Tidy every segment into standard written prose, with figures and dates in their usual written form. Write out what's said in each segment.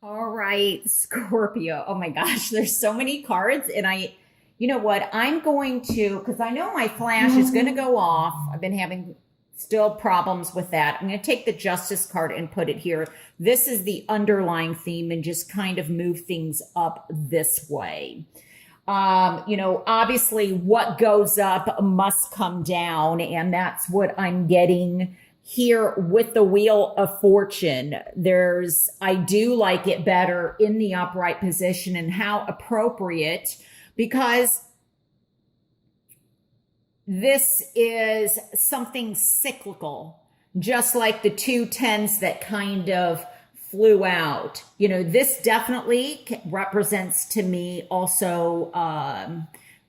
All right, Scorpio. Oh my gosh, there's so many cards. And you know what? I'm going to, because I know my flash is going to go off. I've been having still problems with that. I'm going to take the Justice card and put it here. This is the underlying theme and just kind of move things up this way. Obviously what goes up must come down, and that's what I'm getting here with the Wheel of Fortune. I do like it better in the upright position, and how appropriate, because this is something cyclical, just like the two tens that kind of flew out. This definitely represents to me also.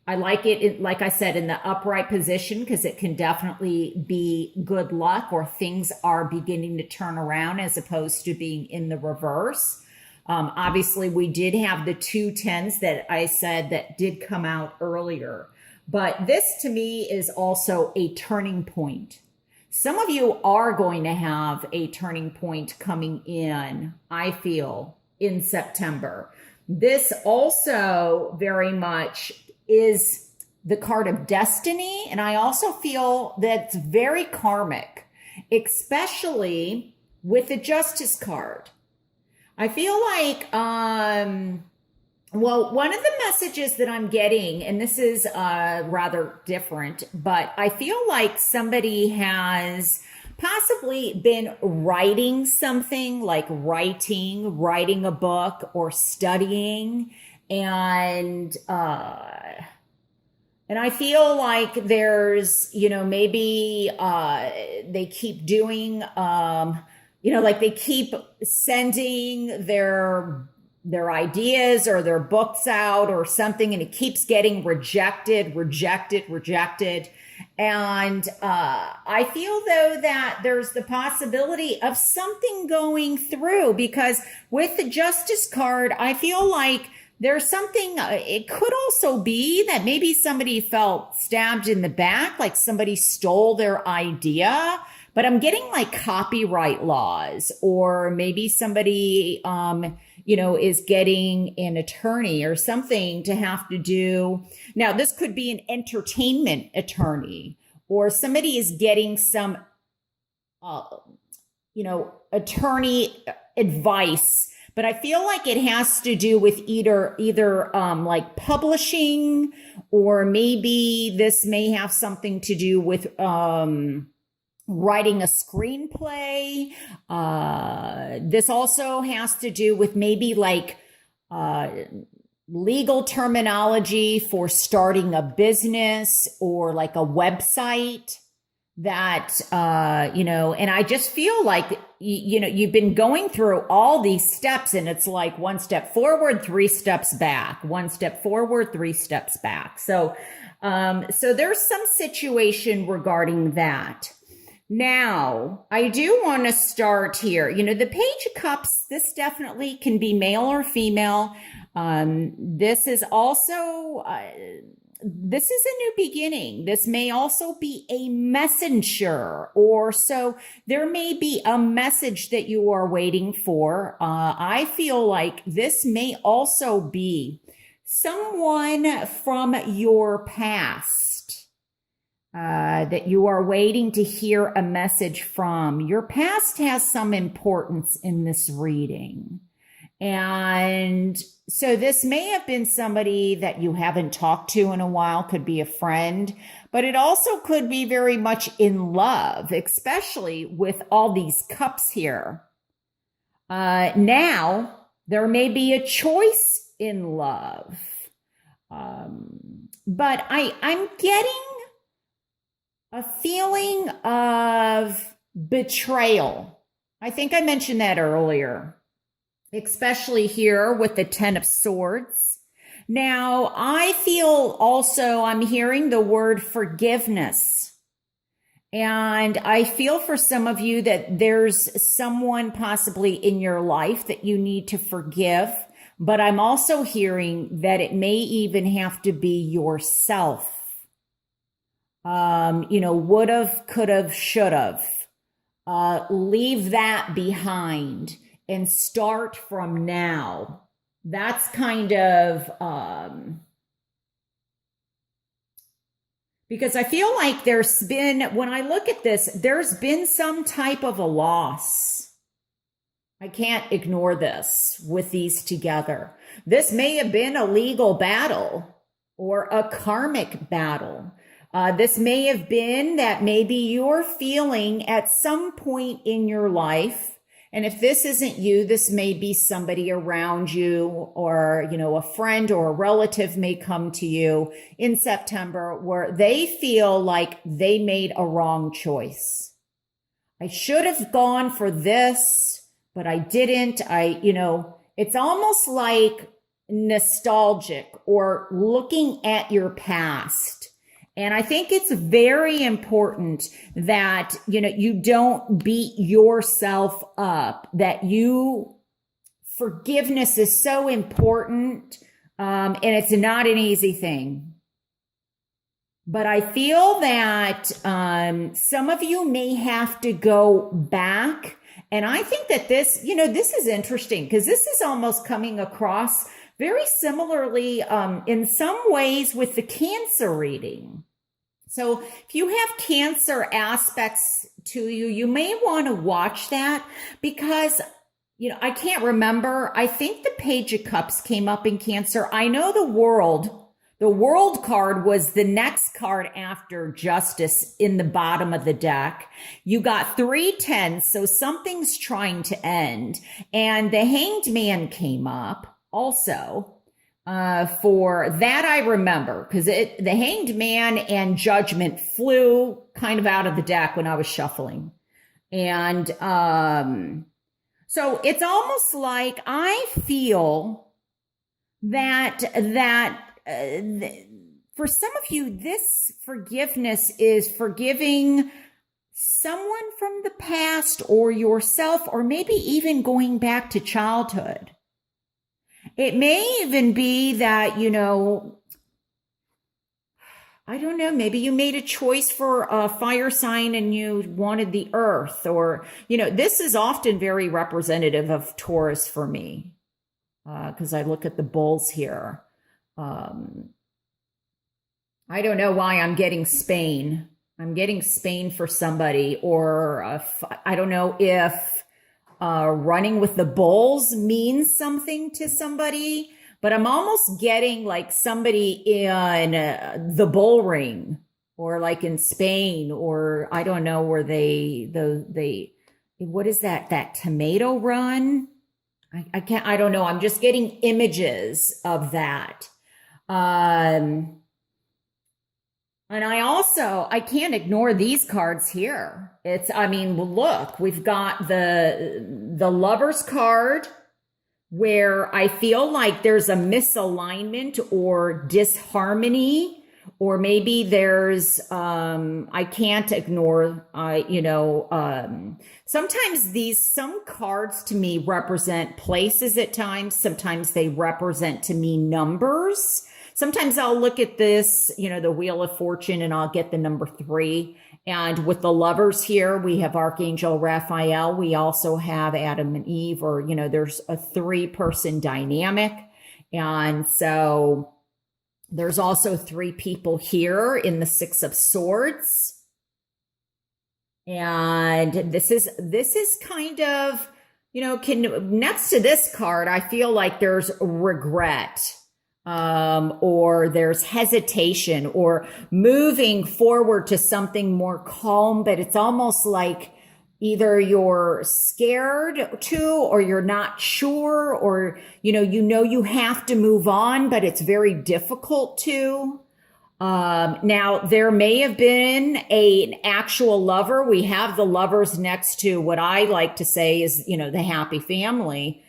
I like it, like I said, in the upright position, because it can definitely be good luck, or things are beginning to turn around, as opposed to being in the reverse. Obviously, we did have the two tens that I said that did come out earlier. But this to me is also a turning point. Some of you are going to have a turning point coming in, I feel, in September. This also very much is the card of destiny. And I also feel that it's very karmic, especially with the Justice card. I feel like, one of the messages that I'm getting, and this is rather different, but I feel like somebody has possibly been writing something, like writing a book or studying, and I feel like there's, maybe they keep doing, like they keep sending their ideas or their books out or something, and it keeps getting rejected. And I feel, though, that there's the possibility of something going through, because with the Justice card, I feel like there's something, it could also be that maybe somebody felt stabbed in the back, like somebody stole their idea. But I'm getting like copyright laws, or maybe somebody, is getting an attorney or something to have to do. Now, this could be an entertainment attorney, or somebody is getting some, attorney advice. But I feel like it has to do with either like publishing, or maybe this may have something to do with writing a screenplay. This also has to do with maybe like legal terminology for starting a business, or like a website that, and I just feel like, you've been going through all these steps, and it's like one step forward, three steps back, one step forward, three steps back. So there's some situation regarding that. Now, I do want to start here. The Page of Cups, this definitely can be male or female. This is also, this is a new beginning. This may also be a messenger, or so there may be a message that you are waiting for. I feel like this may also be someone from your past that you are waiting to hear a message from. Your past has some importance in this reading. And so this may have been somebody that you haven't talked to in a while, could be a friend, but it also could be very much in love, especially with all these cups here. Now, there may be a choice in love. But I'm getting a feeling of betrayal. I think I mentioned that earlier, especially here with the Ten of Swords. Now, I feel also, I'm hearing the word forgiveness. And I feel for some of you that there's someone possibly in your life that you need to forgive. But I'm also hearing that it may even have to be yourself. Would have, could have, should have. Leave that behind and start from now. That's kind of, because I feel like there's been, when I look at this, there's been some type of a loss. I can't ignore this with these together. This may have been a legal battle or a karmic battle. This may have been that maybe you're feeling at some point in your life, and if this isn't you, this may be somebody around you, or, you know, a friend or a relative may come to you in September where they feel like they made a wrong choice. I should have gone for this, but I didn't. It's almost like nostalgic or looking at your past. And I think it's very important that, you don't beat yourself up, that forgiveness is so important. And it's not an easy thing. But I feel that some of you may have to go back. And I think that this is interesting, because this is almost coming across very similarly in some ways with the Cancer reading. So if you have Cancer aspects to you, you may want to watch that, because, I can't remember. I think the Page of Cups came up in Cancer. I know the World card was the next card after Justice in the bottom of the deck. You got 3 tens, so something's trying to end. And the Hanged Man came up also. For that I remember, because the Hanged Man and Judgment flew kind of out of the deck when I was shuffling. And so it's almost like I feel that for some of you, this forgiveness is forgiving someone from the past or yourself, or maybe even going back to childhood. It may even be that, I don't know, maybe you made a choice for a fire sign and you wanted the earth, or, this is often very representative of Taurus for me, because I look at the bulls here. I don't know why I'm getting Spain. I'm getting Spain for somebody, or I don't know if running with the bulls means something to somebody, but I'm almost getting like somebody in the bull ring, or like in Spain, or I don't know where what is that tomato run? I don't know. I'm just getting images of that. And I can't ignore these cards here. Look, we've got the Lover's card, where I feel like there's a misalignment or disharmony, or maybe there's, I can't ignore, sometimes some cards to me represent places at times. Sometimes they represent to me numbers. Sometimes I'll look at this, the Wheel of Fortune, and I'll get the number 3. And with the Lovers here, we have Archangel Raphael. We also have Adam and Eve, or, there's a 3-person dynamic. And so there's also 3 people here in the 6 of Swords. And this is kind of, next to this card, I feel like there's regret. Or there's hesitation, or moving forward to something more calm, but it's almost like either you're scared to, or you're not sure, or, you have to move on, but it's very difficult to. Now there may have been an actual lover. We have the Lovers next to what I like to say is, the happy family.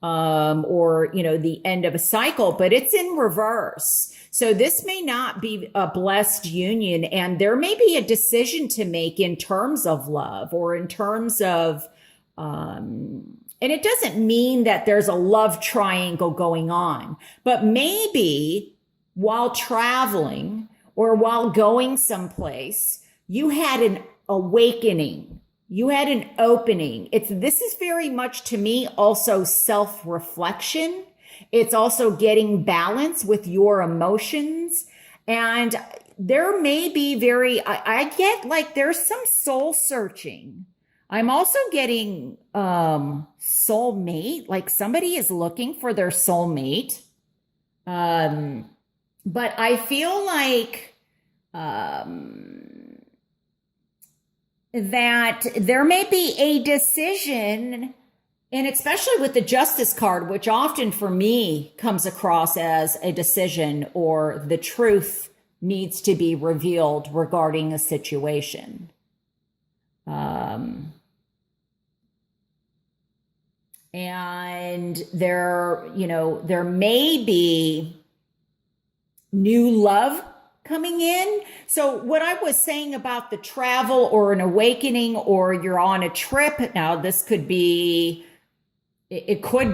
Or, the end of a cycle, but it's in reverse. So this may not be a blessed union, and there may be a decision to make in terms of love, or in terms of, and it doesn't mean that there's a love triangle going on, but maybe while traveling or while going someplace, you had an awakening, You had an opening. This is very much to me also self-reflection. It's also getting balance with your emotions. And there may be I get like there's some soul searching. I'm also getting soulmate, like somebody is looking for their soulmate. Um, but I feel like that there may be a decision, and especially with the justice card, which often for me comes across as a decision or the truth needs to be revealed regarding a situation. And there may be new love coming in. So what I was saying about the travel or an awakening, or you're on a trip. Now, it could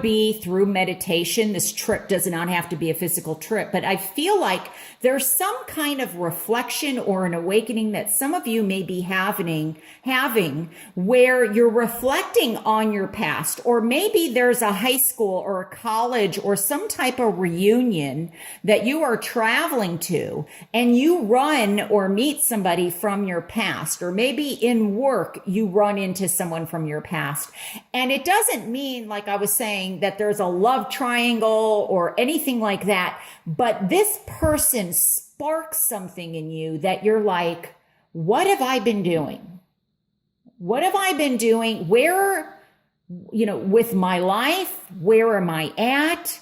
be through meditation. This trip does not have to be a physical trip, but I feel like there's some kind of reflection or an awakening that some of you may be having where you're reflecting on your past, or maybe there's a high school or a college or some type of reunion that you are traveling to, and you run or meet somebody from your past, or maybe in work you run into someone from your past. And it doesn't mean, like I was saying, that there's a love triangle or anything like that, but this person sparks something in you that you're like, what have I been doing? What have I been doing? Where, with my life, where am I at?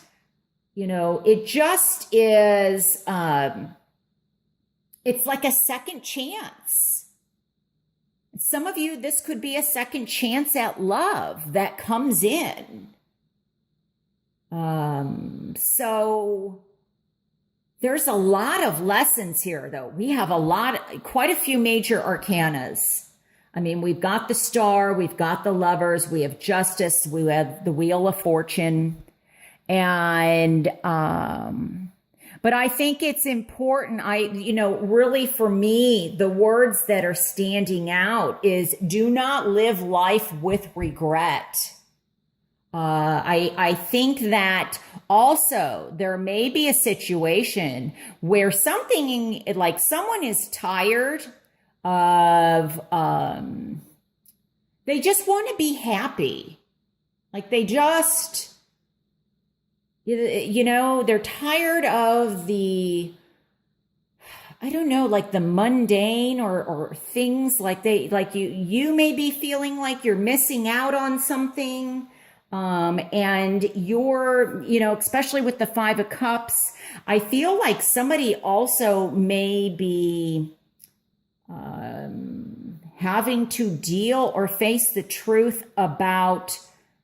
It just is, it's like a second chance. Some of you, this could be a second chance at love that comes in. So there's a lot of lessons here, though. We have quite a few major arcanas. I mean, we've got the Star, we've got the Lovers, we have Justice, we have the Wheel of Fortune. And, but I think it's important. Really for me, the words that are standing out is do not live life with regret. I think that also there may be a situation where something like someone is tired of, they just want to be happy. Like they're tired of the, I don't know, like the mundane or things like you may be feeling like you're missing out on something. And you're, especially with the Five of Cups, I feel like somebody also may be, having to deal or face the truth about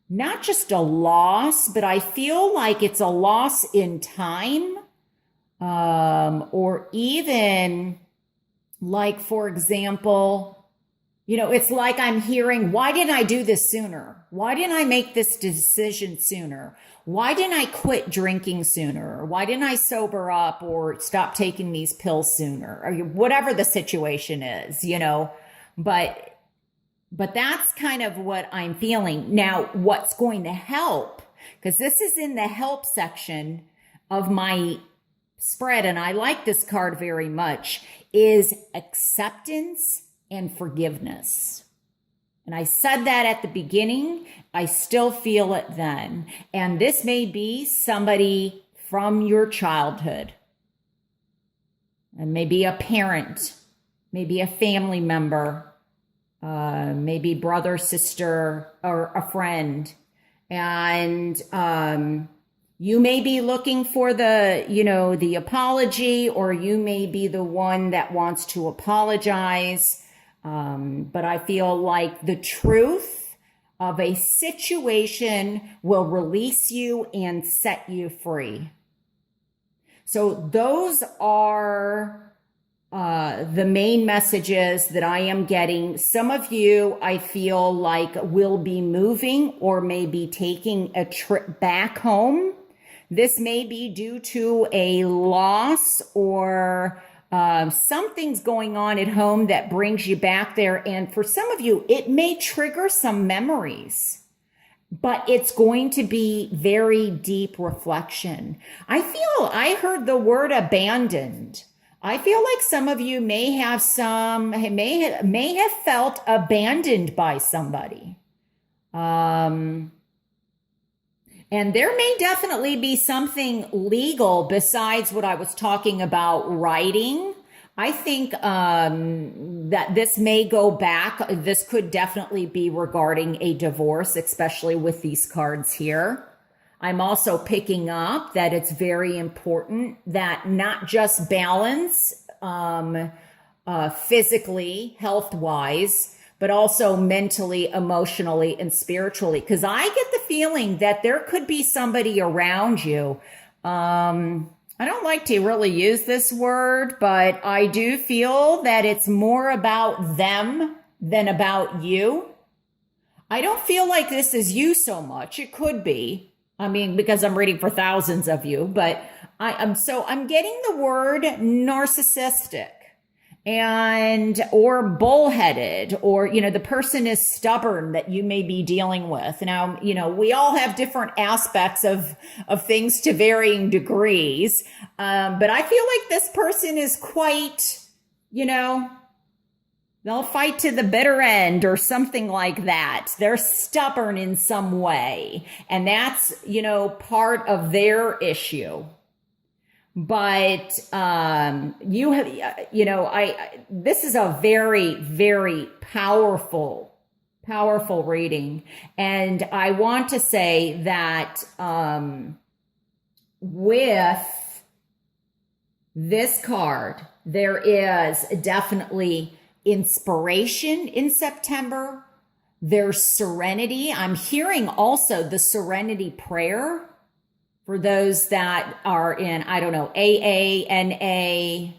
not just a loss, but I feel like it's a loss in time, or even like, for example, it's like I'm hearing, why didn't I do this sooner? Why didn't I make this decision sooner? Why didn't I quit drinking sooner? Or why didn't I sober up or stop taking these pills sooner? Or whatever the situation is, but that's kind of what I'm feeling. Now, what's going to help, because this is in the help section of my spread, and I like this card very much, is acceptance and forgiveness. And I said that at the beginning. I still feel it then. And this may be somebody from your childhood. And maybe a parent, maybe a family member, maybe brother, sister, or a friend. And you may be looking for the apology, or you may be the one that wants to apologize. But I feel like the truth of a situation will release you and set you free. So those are the main messages that I am getting. Some of you, I feel like, will be moving or maybe taking a trip back home. This may be due to a loss or Something's going on at home that brings you back there. And for some of you, it may trigger some memories, but it's going to be very deep reflection. I heard the word abandoned. I feel like some of you may have felt abandoned by somebody. And there may definitely be something legal besides what I was talking about writing. I think that this may go back. This could definitely be regarding a divorce, especially with these cards here. I'm also picking up that it's very important that not just balance physically, health-wise, but also mentally, emotionally, and spiritually. Because I get the feeling that there could be somebody around you. I don't like to really use this word, but I do feel that it's more about them than about you. I don't feel like this is you so much. It could be. I mean, because I'm reading for thousands of you, but I'm getting the word narcissistic and or bullheaded, or the person is stubborn that you may be dealing with. Now, we all have different aspects of things to varying degrees, but I feel like this person is quite, they'll fight to the bitter end or something like that. They're stubborn in some way, and that's part of their issue. But this is a very, very powerful reading. And I want to say that with this card, there is definitely inspiration in September. There's serenity. I'm hearing also the serenity prayer. For those that are in, I don't know, AA, NA,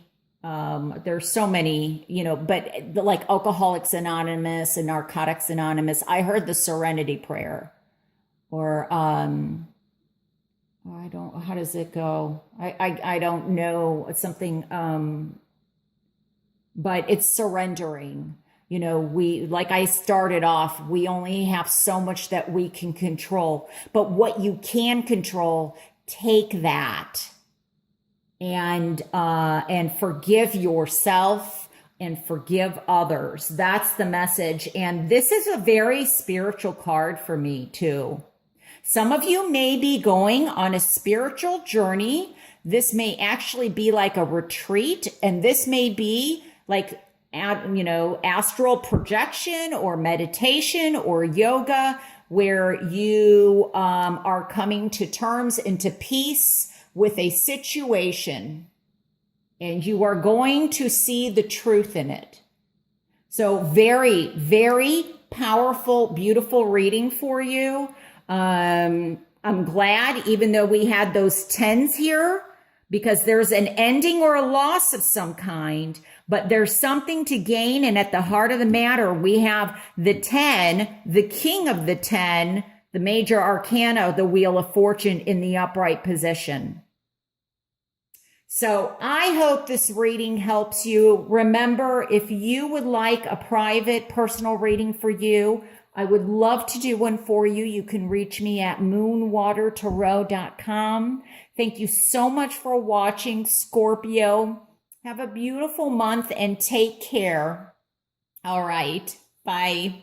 there's so many, but like Alcoholics Anonymous and Narcotics Anonymous, I heard the Serenity Prayer. Or, how does it go? I don't know, it's something, but it's surrendering. Like I started off, we only have so much that we can control, but what you can control, take that and forgive yourself and forgive others. That's the message. And this is a very spiritual card for me too. Some of you may be going on a spiritual journey. This may actually be like a retreat, and this may be like astral projection or meditation or yoga, where you are coming to terms into peace with a situation, and you are going to see the truth in it. So very, very powerful, beautiful reading for you. I'm glad, even though we had those 10s here, because there's an ending or a loss of some kind, but there's something to gain. And at the heart of the matter, we have the 10, the king of the 10, the major arcana, the Wheel of Fortune in the upright position. So I hope this reading helps you. Remember, if you would like a private personal reading for you, I would love to do one for you. You can reach me at moonwatertarot.com. Thank you so much for watching, Scorpio. Have a beautiful month and take care. All right. Bye.